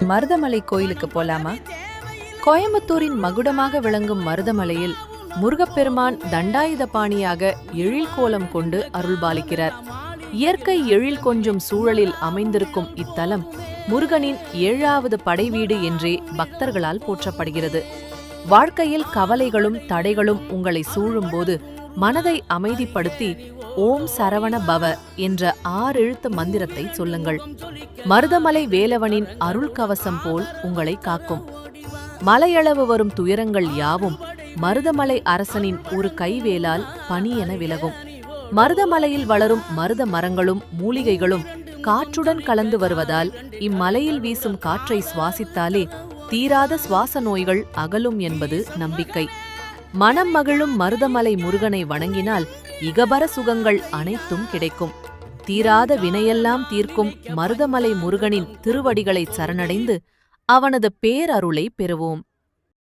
மருதமலை கோயிலுக்கு போலாமா? கோயம்புத்தூரின் மகுடமாக விளங்கும் மருதமலையில் முருகப்பெருமான் தண்டாயுதபாணியாக எழில் கோலம் கொண்டு அருள்பாலிக்கிறார். இயற்கை எழில் கொஞ்சும் சூழலில் அமைந்திருக்கும் இத்தலம் முருகனின் 7வது படைவீடு என்றே பக்தர்களால் போற்றப்படுகிறது. வாழ்க்கையில் கவலைகளும் தடைகளும் உங்களை சூழும்போது மனதை அமைதிப்படுத்தி ஓம் சரவண பவ என்ற 6 எழுத்து மந்திரத்தை சொல்லுங்கள். மருதமலை வேலவனின் அருள் கவசம் போல் உங்களை காக்கும். மலையளவு வரும் துயரங்கள் யாவும் மருதமலை அரசனின் ஒரு கைவேலால் பணியென விலகும். மருதமலையில் வளரும் மருத மரங்களும் மூலிகைகளும் காற்றுடன் கலந்து வருவதால் இம்மலையில் வீசும் காற்றை சுவாசித்தாலே தீராத சுவாச நோய்கள் அகலும் என்பது நம்பிக்கை. மனம் மகிழும் மருதமலை முருகனை வணங்கினால் இகபர சுகங்கள் அனைத்தும் கிடைக்கும். தீராத வினையெல்லாம் தீர்க்கும் மருதமலை முருகனின் திருவடிகளை சரணடைந்து அவனது பேரருளை பெறுவோம்.